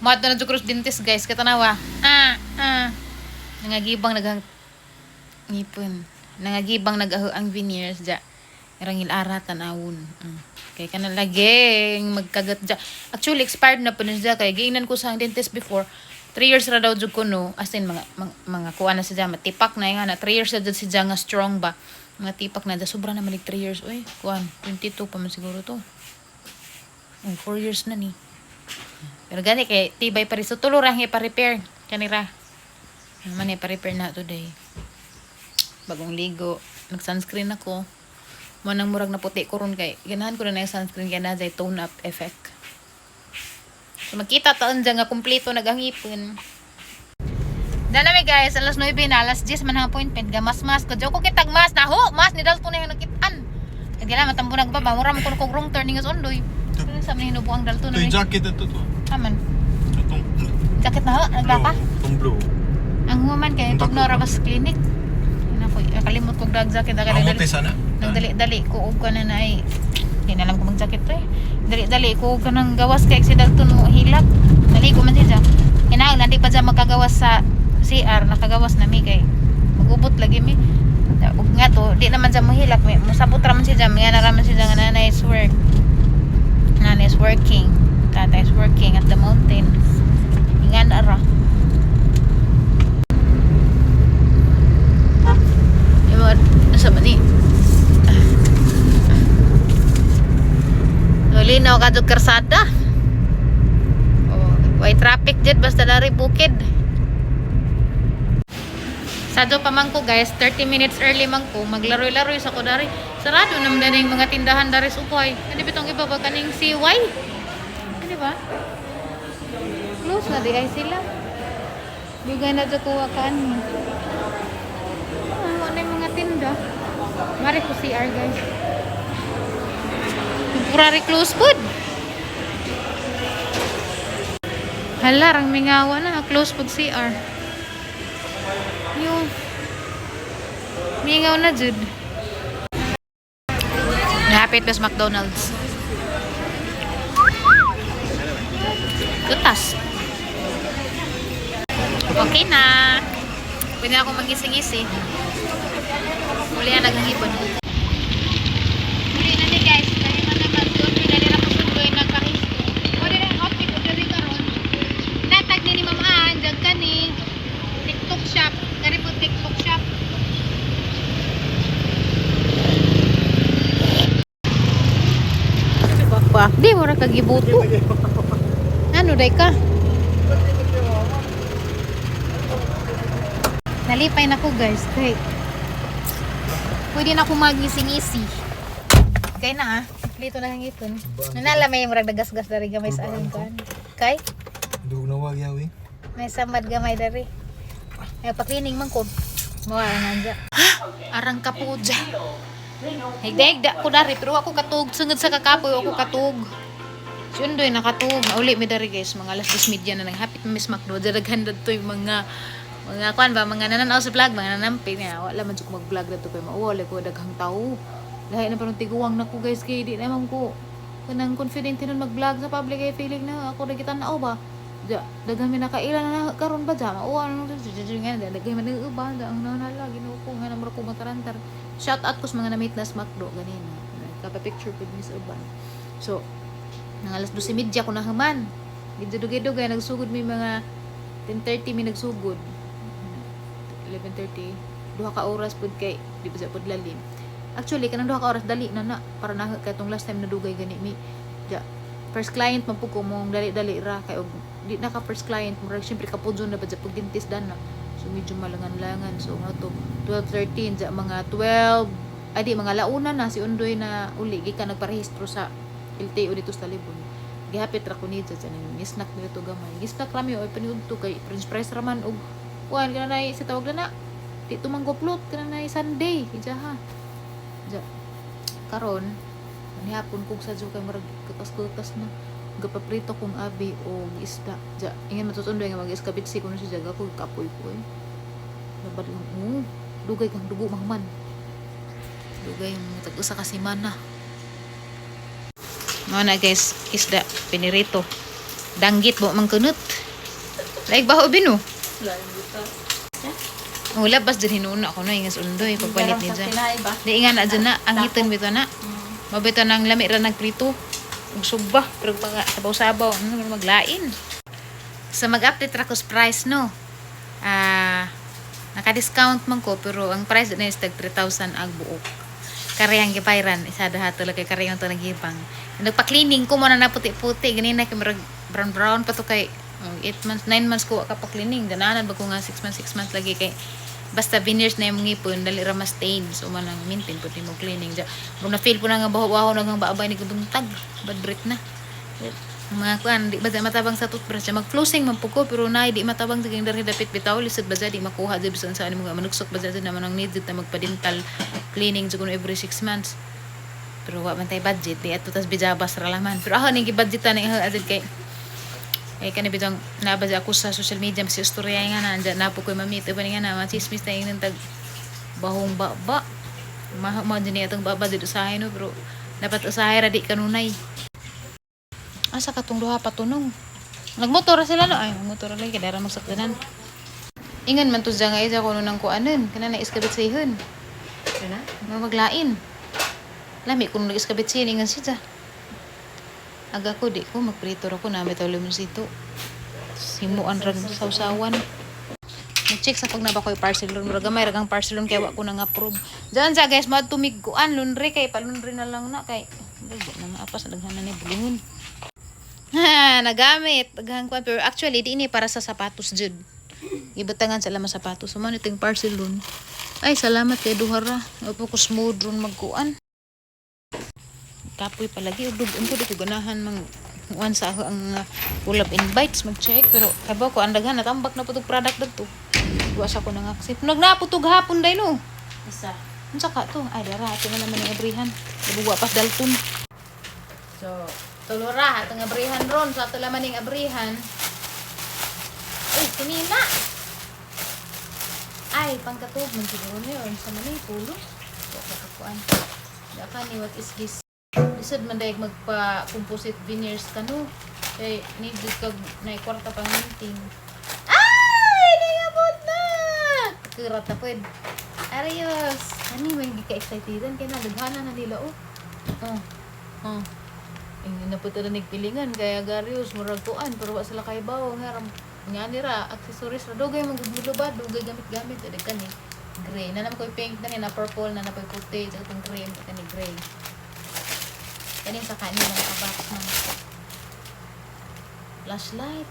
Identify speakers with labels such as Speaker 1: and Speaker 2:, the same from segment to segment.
Speaker 1: Mato na jud dentist guys katanawa. Nangagibang naghang ngipon. Nangagibang nagaho ang veneers ja. Irangil ara tanawon. Kay kana laging magkagat ja. Actually expired na po na siya kay giingnan ko sa dentist before. 3 years ra daw jud ko no. As in mga kuan na siya matipak na nga na 3 years na jud siya nga strong ba. Mga tipak na da sobra na malig 3 years oy. Kuan 22 pa man siguro to. 4 years na ni. Pero gani kay tibay pa rin so tulo ra pa-repair kanira. Naman pa-repair na today. Bagong ligo, nag-sunscreen ako. Manang murag na puti ko ron kay ganahan ko na yung sunscreen kaya na tone up effect. So makita taon dyan nga kumpleto nagangipon. Danami guys, alas 9 na, alas 10 man ang appointment. Gamas-mas ko. Diyo ko kitag mas na ho, mas ni Dalton na yung nakitaan. Kaya matambo nagbaba, mura mo ko wrong turning as ondoy. Pero sa mga hinubo ang Dalton na
Speaker 2: ito yung jacket ito to.
Speaker 1: Aman.
Speaker 2: Itong
Speaker 1: Jacket na ho, naglaka.
Speaker 2: Itong blue.
Speaker 1: Ang human kay itong Norabas Clinic. Kalimot kong dag jacket
Speaker 2: Ang muti sana.
Speaker 1: nagdali-dali ko og kana na ay hindi na alam ko mag-jacket to eh. Dali-dali ko og kanang gawas kay si Dalton mo hilak. Dali ko man siya. Kinahanglan nandi pa siya magkagawas sa CR, nakagawas na mi kay magubot lagi mi. Ug nga to, di naman siya mahilak mi. Musabot ra man siya, nga naraman siya nga nanay is work. Nanay is working. Tatay is working at the mountains. Ingan ara. Sa mani linaw ka dug karsada way traffic jet basta dari bukid sado pa man ko guys 30 minutes early man ko maglaroy-laroy sa ko dari sarado naman din yung mga tindahan dari sukoy hindi bitong iba ba kaning CY hindi ba close na di ay sila bigay na dyan kuha ka ano yung mga tinda mari ko CR guys temporary close food hala rang mingawa na close food CR yung mingaw na jud nahapit pa sa McDonald's tutas okay na pwede na akong magising-isi muli na naghangipon muli na ni guys dahil man naman doon pinali na ko sundoy nagkahisto muli na yung outfit ko dali karon natag ni Mama Ann dyan ka ni TikTok shop kari po TikTok shop pa di mo ra kagibuto ano day ka nalipay na ko guys kay pwede na akong magising-isi kay na lito na hangit nanala may murag nagasgas dari gamay sa akin kan kay
Speaker 2: Dug na wag yawi.
Speaker 1: may samad gamay dari ay pa-cleaning man ko mawala nanja arang kapuja higda ko dari pero ako katug sungod sa kakapoy ako katug sundoy nakatug uli mi dari guys mga alas 10:30 na nang hapit Miss Macdo daghan to yung mga kuan ba mga nananaw sa vlog mga nanampi niya wala man jud ko mag-vlog dito kay mauwala ko daghang tao lahi na parang tiguwang na ko guys kay di naman ko kanang confident nun mag-vlog sa public kay feeling na ako nagitan-aw ba daghang mi nakaila na karon ba ja mauwa nang nga daghang man uba ang nanala Ginoo ko nga namro ko matarantar shout out ko sa mga na-meet na sa Macdo ganina kapa-picture with Miss Urban so nang alas 12:30 ko na human gidugay-dugay nagsugod mi mga 10:30 mi nagsugod 11:30 duha ka oras pud kay di pa sa pud lalim actually kanang duha ka oras dali na para na kay tong last time na dugay gani mi first client man pud ko mong dali-dali ra kay og di na ka first client mo syempre kapudyon na ba sa pag dentist dan na so medyo malangan-langan so nga to 12:13 sa mga 12 adi mga launa na si Undoy na uli gikan nagparehistro sa LTO dito sa Talibon gihapit ra ko ni sa snack dito gamay gisnack rami o paniud to kay french fries raman og kuan kana na si tawag na di tumanggoplot kana na Sunday ija ha ja karon ni hapon kog sa kay marag kutas na gapaprito kong abi o isda ja ingon matutundoy nga mag-iskabitsi kuno si jaga ko kapoy ko labad mo dugay kang dugo mahman dugay mo tag-usa ka semana na guys isda pinirito Danggit mo mangkunot. Laig baho bino. Oh, labas din hinuna ako na ingas undoy pagpalit ni dyan. Di nga na dyan na, ang hiton bito na. Mabito nang lami ra nagprito. Ug suba, pero mga sabaw-sabaw, maglain. So mag-update ra ko sa price no. Naka-discount man ko pero ang price na is tag 3,000 ag buok. Kareyang gipayran isa daha talaga kareyang to nagibang. Nagpa-cleaning ko mo na puti-puti ganina kay brown pa to kay 8 months 9 months ko ka pa-cleaning gananan ba ko nga 6 months lagi kay basta veneers na yung ngipon dali ra ma stain so man ang maintain puti mo cleaning ja kung na feel po na nga baho na nga baabay ni kuduntag bad breath na mga kuan di ba matabang sa toothbrush mag flossing man po ko pero na di matabang sa dari dapit bitaw lisod ba di makuha di bisan sa ano mga manuksok ba naman ang needed na magpa-dental cleaning so every 6 months pero wa man tay budget di ato tas bijabas ra laman pero ako ning gibudgetan ni adid kay kani bitong nabasa ako sa social media si istorya nga na andyan na po ko'y mamit ba nga na machismis na yung tag bahong baba mo din itong baba dito sa akin no pero dapat usahay ra di kanunay asa katong duha patunong nagmotor sila no ay nagmotor lang kaya dara magsakdanan ingan man to dyan nga isa ko nang kuanan kana na iskabit sa ihon kana maglain lami kung nag-iskabit siya ingan siya aga ko di ko magprito ra ko na bitaw limonsito simuan ra sausawan mag-check sa pag na ba ko parcel ron mura gamay ragang parcel ron kay wa ko nang approve diyan sa guys mo tumiguan laundry kay palundry na lang na kay na maapas daghan na ni bulingon ha nagamit daghan ko pero actually di ini para sa sapatos jud ibutangan sa lamang sapatos so man iting parcel ron ay salamat kay duha ra upo ko smooth ron magkuan kapoy palagi ug dugon ko dito ganahan mang uwan sa ang full of invites mag-check pero kabaw ko andaghan natambak na putog product dagto buwas ako nang accept nagnaputog hapon day no isa unsa ka to ay dara ato na naman ang abrihan nabuwa pas dalton so tulora atong abrihan ron sa ato laman ning abrihan ay kinina ay pangkatog man siguro niyon sa manay pulo so kakuan daka ni what is this lisod man dahil magpa-composite veneers ka no kaya need kag na kwarta pang minting ay nangabot na kurat na pwede arios ani may gika-excitedan kaya nalaghanan na nila hindi na po ito na nagpilingan kaya garios muraguan pero wa sila kay bawo nga nira accessories na dugay magulubad dugay gamit-gamit edi kani gray na naman ko'y pink na purple na napoy puti itong cream kani gray kanin sa kanin mga kabox ng flashlight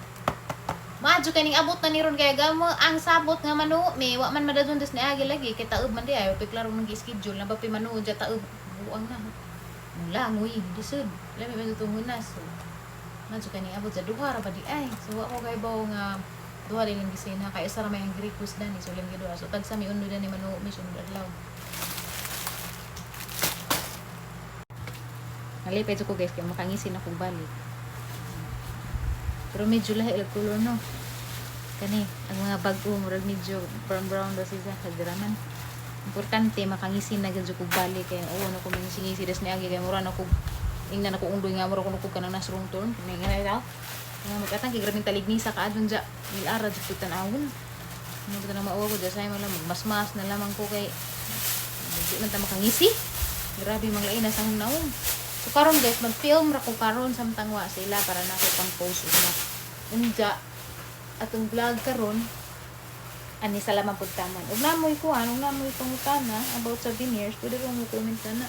Speaker 1: madyo kaning abot na niron kaya gamo ang sabot nga manu may wa man madadon des ni agi lagi kay taob man di ay piklaro nang gi-schedule na ba pi manu ja taob buang na langoy disud lami man tutong hunas so madyo kaning abot sa duha ra ba di ay so wa ko kay bawo nga duha din gisina kay isa ra may ang request dani so lim giduha so tag sa mi undo dani manu mi sunod adlaw nalipay ko guys kaya makangisin akong balik pero medyo lahi ilag color no kani ang mga bago murag medyo brown daw siya kagiraman importante makangisin na gyud ko balik kaya ano ko mangisi des ni agi kay mura na ko ingnan ako undoy nga mura ko kanang nasrong turn kani nga daw nga magkatang kay grabing talignisa kaadon ja ilara jud ko tanawon mo ta na maawa ko ja say man lang mas na lamang ko kay di man ta makangisi grabe manglain na sa hunawon. So karon guys, mag-film ra ko karon samtang wa sila para na ko pang post na. Unja atong vlog karon ani salamat pud taman. Ug namoy ko anong namoy pangutana about sa veneers, pwede ro mo comment na.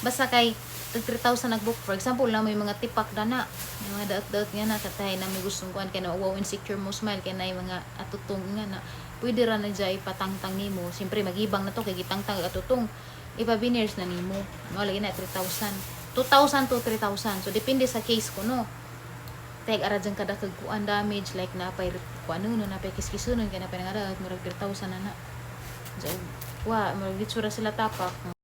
Speaker 1: Basta kay 3,000 nag-book for example na may mga tipak dana, may mga daot nga na katay na may gustong kuan kay na wow insecure mo smile kay na mga atutong nga na. Pwede ra na jay patangtang nimo. Siyempre magibang na to kay gitangtang atutong ipa-veneers na nimo. Mao lagi na 3,000. 2,000 to 3,000. So, depende sa case ko, no? Tag ara dyan kada kagkuan damage, like napay kuan no, napay kiskisunon, kaya napay nga dagat, marag 3,000 na na. So, wa, marag sila tapak.